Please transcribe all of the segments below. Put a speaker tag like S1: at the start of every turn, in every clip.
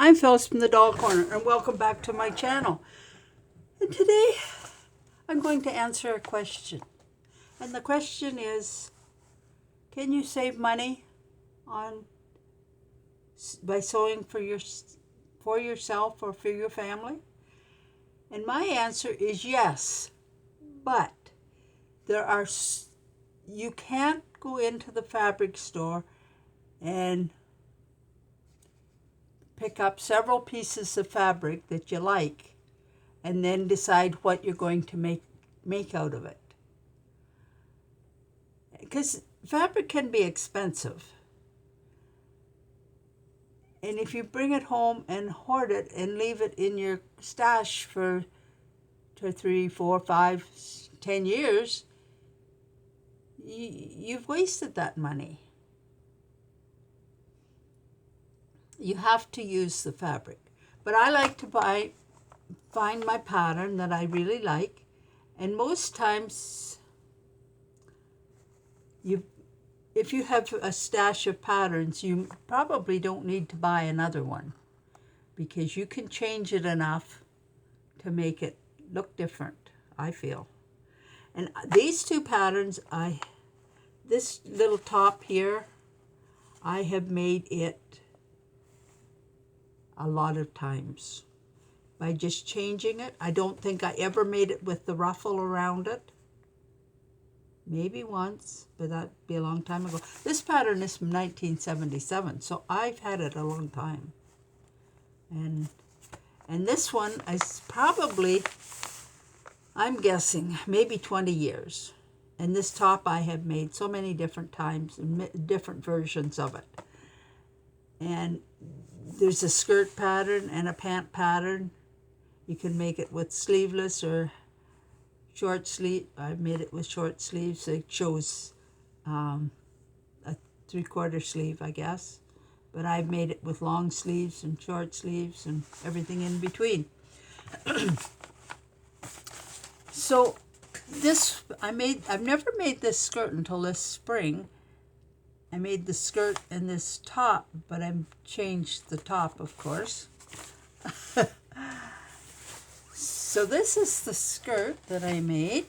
S1: I'm Phyllis from the Doll Corner, and welcome back to my channel. And today, I'm going to answer a question. And the question is, can you save money by sewing for yourself or for your family? And my answer is yes, but you can't go into the fabric store and pick up several pieces of fabric that you like and then decide what you're going to make out of it. Because fabric can be expensive. And if you bring it home and hoard it and leave it in your stash for 2, 3, 4, 5, 10 years, you've wasted that money. You have to use the fabric. But I like to find my pattern that I really like, and most times if you have a stash of patterns, you probably don't need to buy another one, because you can change it enough to make it look different, I feel. And these two patterns, this little top here, I have made it a lot of times by just changing it. I don't think I ever made it with the ruffle around it. Maybe once, but that'd be a long time ago. This pattern is from 1977, so I've had it a long time. And this one is probably, I'm guessing, maybe 20 years. And this top I have made so many different times, and different versions of it. And there's a skirt pattern and a pant pattern. You can make it with sleeveless or short sleeve. I've made it with short sleeves. It shows a 3/4 sleeve, I guess. But I've made it with long sleeves and short sleeves and everything in between. So I've never made this skirt until this spring. I made the skirt and this top, but I've changed the top, of course. So this is the skirt that I made.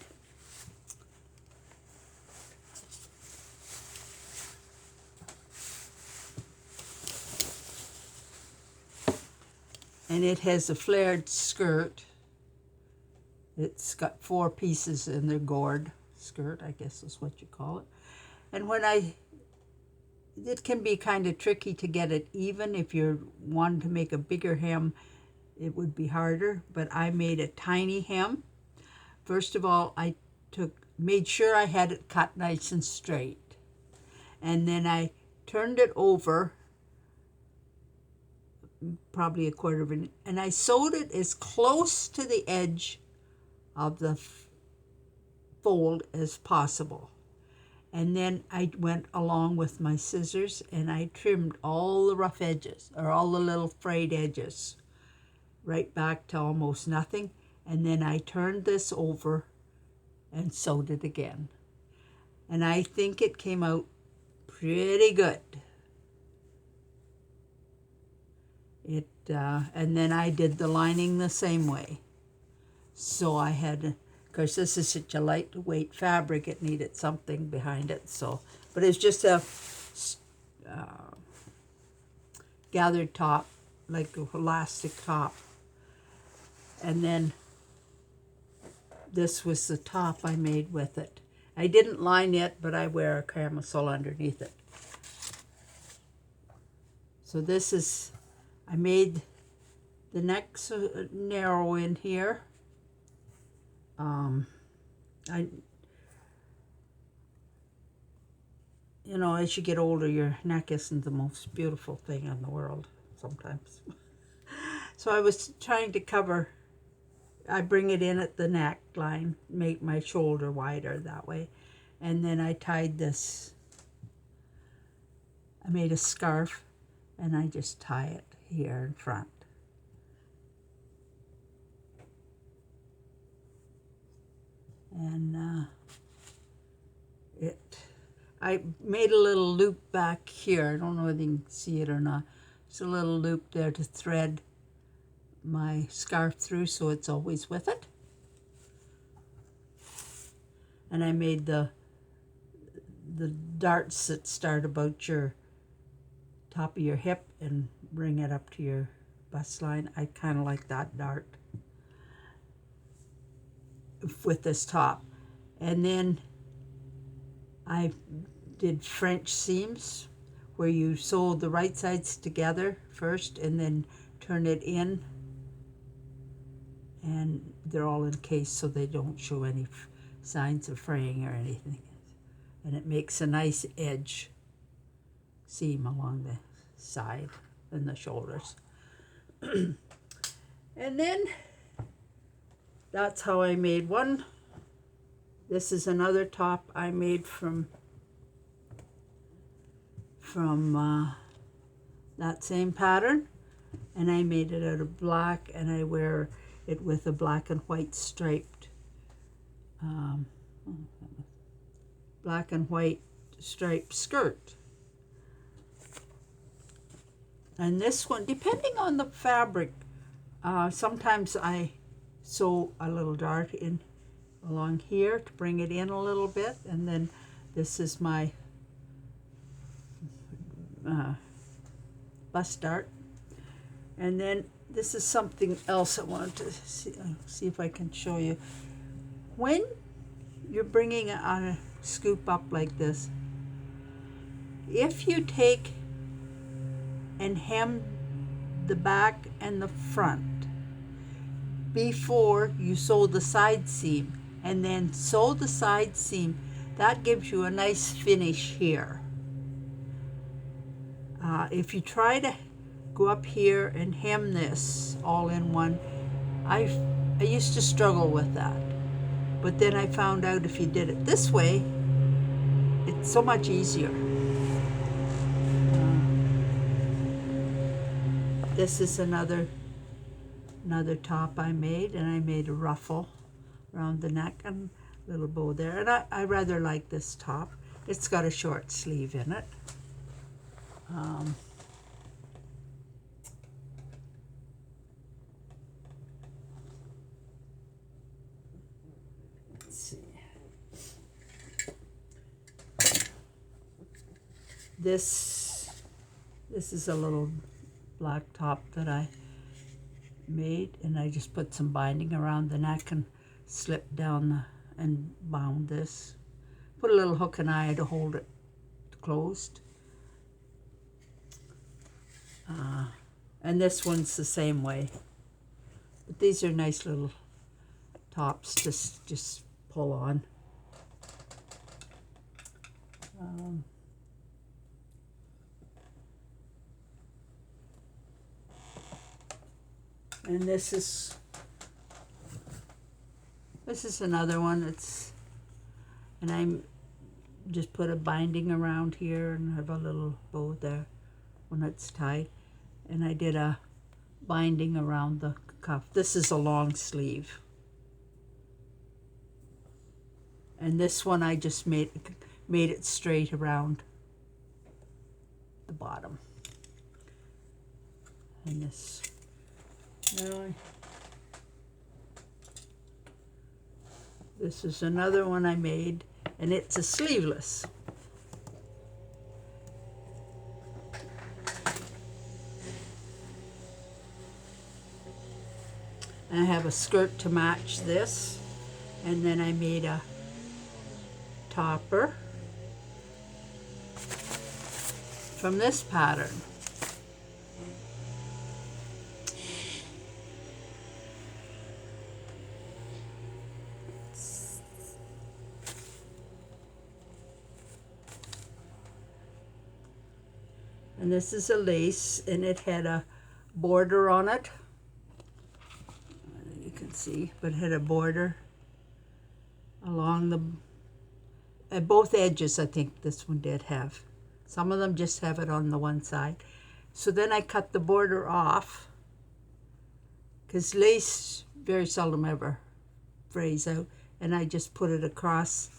S1: And it has a flared skirt. It's got 4 pieces in the gourd skirt, I guess is what you call it. And it can be kind of tricky to get it even. If you're wanting to make a bigger hem, it would be harder, but I made a tiny hem. First of all, I made sure I had it cut nice and straight. And then I turned it over, probably 1/4 of an inch, and I sewed it as close to the edge of the fold as possible. And then I went along with my scissors and I trimmed all the rough edges, or all the little frayed edges, right back to almost nothing. And then I turned this over and sewed it again. And I think it came out pretty good. And then I did the lining the same way. So I had, of course, this is such a lightweight fabric, it needed something behind it. So, but it's just a gathered top, like an elastic top. And then this was the top I made with it. I didn't line it, but I wear a camisole underneath it. So this is, I made the neck narrow in here. As you get older, your neck isn't the most beautiful thing in the world sometimes. So I was trying to cover, I bring it in at the neckline, make my shoulder wider that way. And then I tied this, I made a scarf, and I just tie it here in front. And I made a little loop back here. I don't know whether you can see it or not. There's a little loop there to thread my scarf through so it's always with it. And I made the darts that start about your top of your hip and bring it up to your bust line. I kind of like that dart with this top. And then I did French seams where you sew the right sides together first and then turn it in, and they're all encased so they don't show any signs of fraying or anything. And it makes a nice edge seam along the side and the shoulders. And then that's how I made one. This is another top I made from that same pattern, and I made it out of black, and I wear it with a black and white striped skirt. And this one, depending on the fabric, sometimes I sew a little dart in along here to bring it in a little bit, and then this is my bust dart. And then this is something else I wanted to see if I can show you. When you're bringing it on a scoop up like this, if you take and hem the back and the front before you sew the side seam, and then sew the side seam, that gives you a nice finish here. If you try to go up here and hem this all in one, I used to struggle with that. But then I found out if you did it this way, it's so much easier. This is another top I made, and I made a ruffle around the neck and a little bow there. And I rather like this top. It's got a short sleeve in it. Let's see. This is a little black top that I made, and I just put some binding around the neck and slipped down and bound this. Put a little hook and eye to hold it closed. And this one's the same way. But these are nice little tops to just pull on. And this is another one. And I just put a binding around here and have a little bow there when it's tied. And I did a binding around the cuff. This is a long sleeve. And this one I just made it straight around the bottom. And this. This is another one I made, and it's a sleeveless. I have a skirt to match this, and then I made a topper from this pattern. And this is a lace, and it had a border on it. You can see, but it had a border along at both edges. I think this one did have. Some of them just have it on the one side. So then I cut the border off, because lace very seldom ever frays out, and I just put it across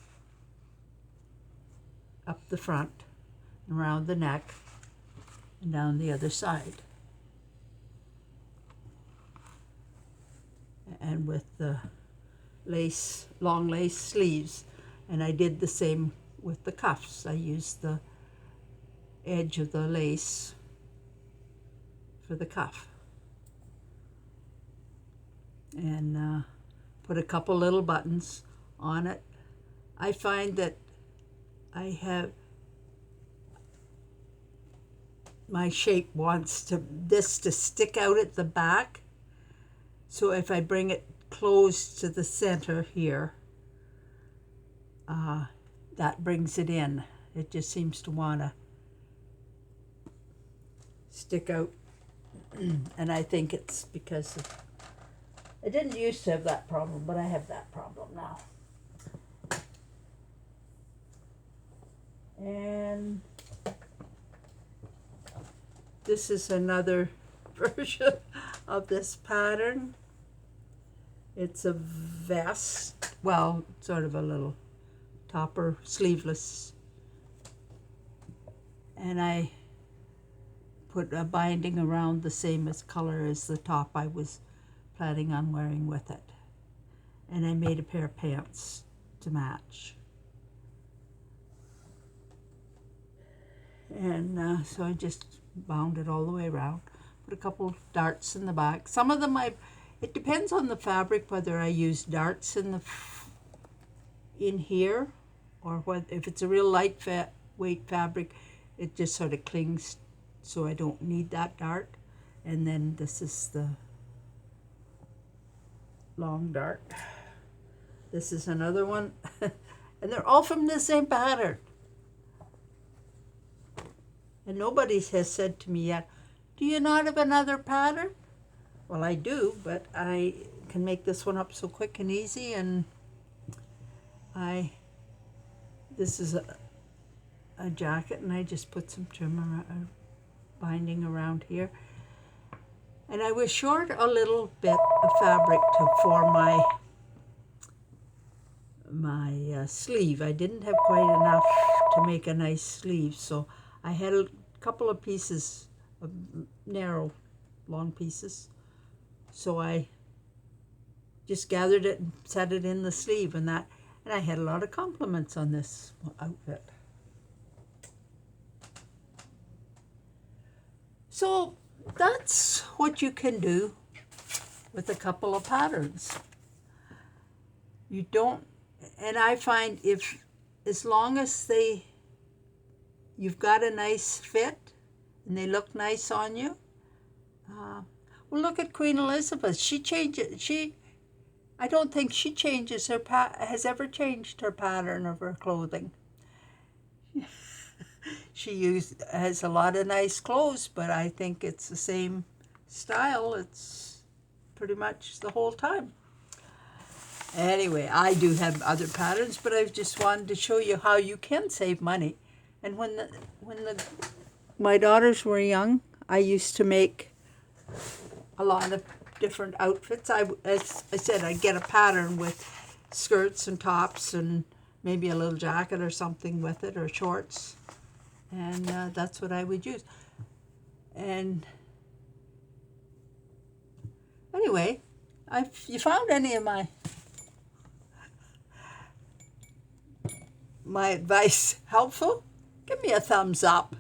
S1: up the front and around the neck. and down the other side. And with the lace, long lace sleeves. And I did the same with the cuffs. I used the edge of the lace for the cuff. And put a couple little buttons on it. I find that I have, my shape wants this to stick out at the back. So if I bring it close to the center here, that brings it in. It just seems to want to stick out. And I think it's because I didn't used to have that problem, but I have that problem now. And this is another version of this pattern. It's a vest, well, sort of a little topper, sleeveless. And I put a binding around the same color as the top I was planning on wearing with it. And I made a pair of pants to match. And so I just bound it all the way around. Put a couple darts in the back. Some of them it depends on the fabric whether I use darts in here, or if it's a real lightweight fabric, it just sort of clings, so I don't need that dart. And then this is the long dart. This is another one. And they're all from the same pattern. And nobody has said to me yet, do you not have another pattern? Well, I do, but I can make this one up so quick and easy. And this is a jacket, and I just put some binding around here. And I was short a little bit of fabric for my sleeve. I didn't have quite enough to make a nice sleeve, so I had a couple of pieces of narrow, long pieces. So I just gathered it and set it in the sleeve, and I had a lot of compliments on this outfit. So that's what you can do with a couple of patterns. You don't, and I find as long as you've got a nice fit and they look nice on you. Well, look at Queen Elizabeth. I don't think she has ever changed her pattern of her clothing. She has a lot of nice clothes, but I think it's the same style. It's pretty much the whole time. Anyway, I do have other patterns, but I just wanted to show you how you can save money. And when my daughters were young, I used to make a lot of different outfits. As I said, I'd get a pattern with skirts and tops and maybe a little jacket or something with it, or shorts. And that's what I would use. And anyway, if you found any of my advice helpful, give me a thumbs up.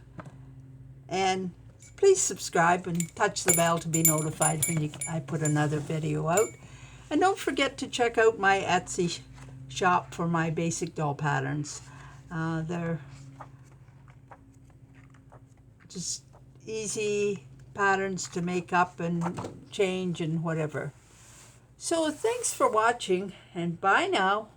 S1: And please subscribe and touch the bell to be notified when I put another video out. And don't forget to check out my Etsy shop for my basic doll patterns. They're just easy patterns to make up and change and whatever. So thanks for watching, and bye now.